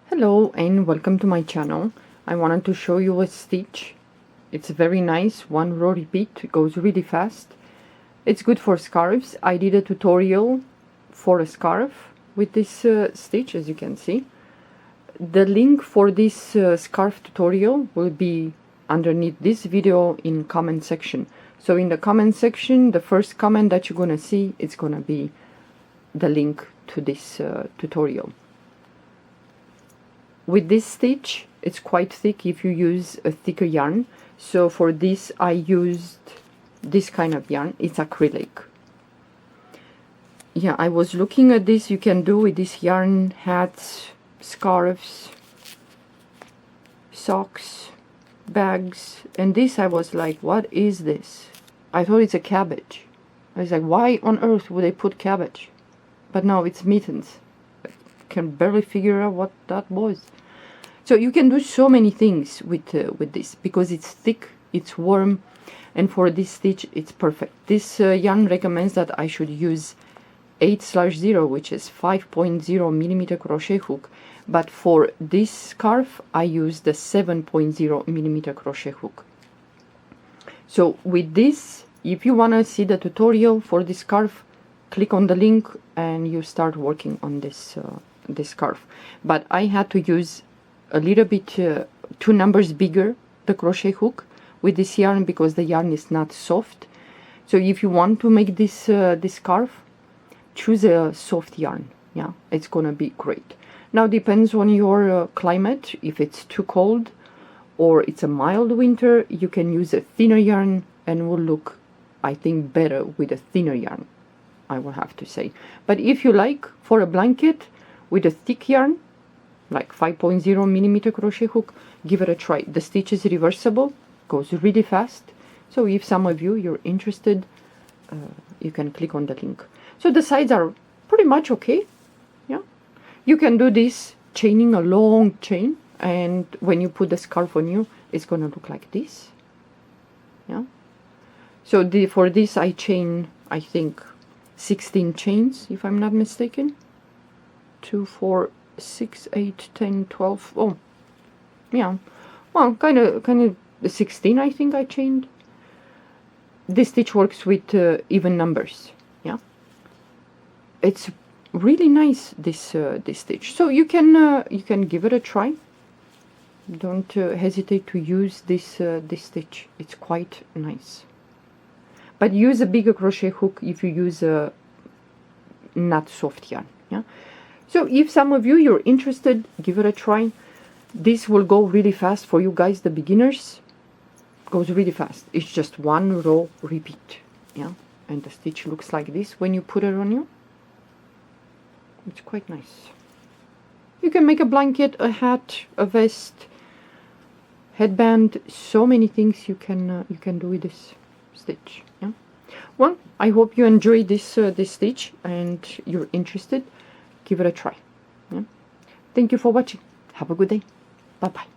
Hello and welcome to my channel. I wanted to show you a stitch. It's very nice, one row repeat, it goes really fast. It's good for scarves. I did a tutorial for a scarf with this stitch, as you can see. The link for this scarf tutorial will be underneath this video in comment section. So in the comment section, the first comment that you're gonna see, it's gonna be the link to this tutorial. With this stitch, it's quite thick if you use a thicker yarn. So for this I used this kind of yarn. It's acrylic. Yeah, I was looking at this. You can do with this yarn hats, scarves, socks, bags, and this I was like, what is this? I thought it's a cabbage. I was like, why on earth would they put cabbage? But no, it's mittens. I can barely figure out what that was. So you can do so many things with this because it's thick, it's warm, and for this stitch it's perfect. This yarn recommends that I should use 8/0, which is 5.0 millimeter crochet hook, but for this scarf I use the 7.0 millimeter crochet hook. So with this, if you want to see the tutorial for this scarf, click on the link and you start working on this this scarf. But I had to use a little bit 2 numbers bigger the crochet hook with this yarn because the yarn is not soft. So if you want to make this this scarf, choose a soft yarn. Yeah, it's gonna be great. Now depends on your climate. If it's too cold or it's a mild winter, you can use a thinner yarn and will look, I think, better with a thinner yarn, I will have to say. But if you like for a blanket with a thick yarn like 5.0 millimeter crochet hook, give it a try. The stitch is reversible, goes really fast. So if some of you're interested, you can click on the link. So the sides are pretty much okay. Yeah, you can do this chaining a long chain, and when you put the scarf on you, it's gonna look like this. Yeah, so for this I chain, I think 16 chains if I'm not mistaken. 2, 4, 6, 8, 10, 12. Oh, yeah. Well, kind of 16, I think I chained. This stitch works with even numbers. Yeah, it's really nice, this this stitch. So you can give it a try. Don't hesitate to use this this stitch. It's quite nice. But use a bigger crochet hook if you use a not soft yarn. Yeah. So if some of you're interested, give it a try. This will go really fast for you guys, the beginners. Goes really fast. It's just one row repeat. Yeah, and the stitch looks like this when you put it on you. It's quite nice. You can make a blanket, a hat, a vest, headband. So many things you can do with this stitch. Yeah. Well, I hope you enjoyed this this stitch and you're interested. Give it a try. Yeah? Thank you for watching. Have a good day. Bye bye.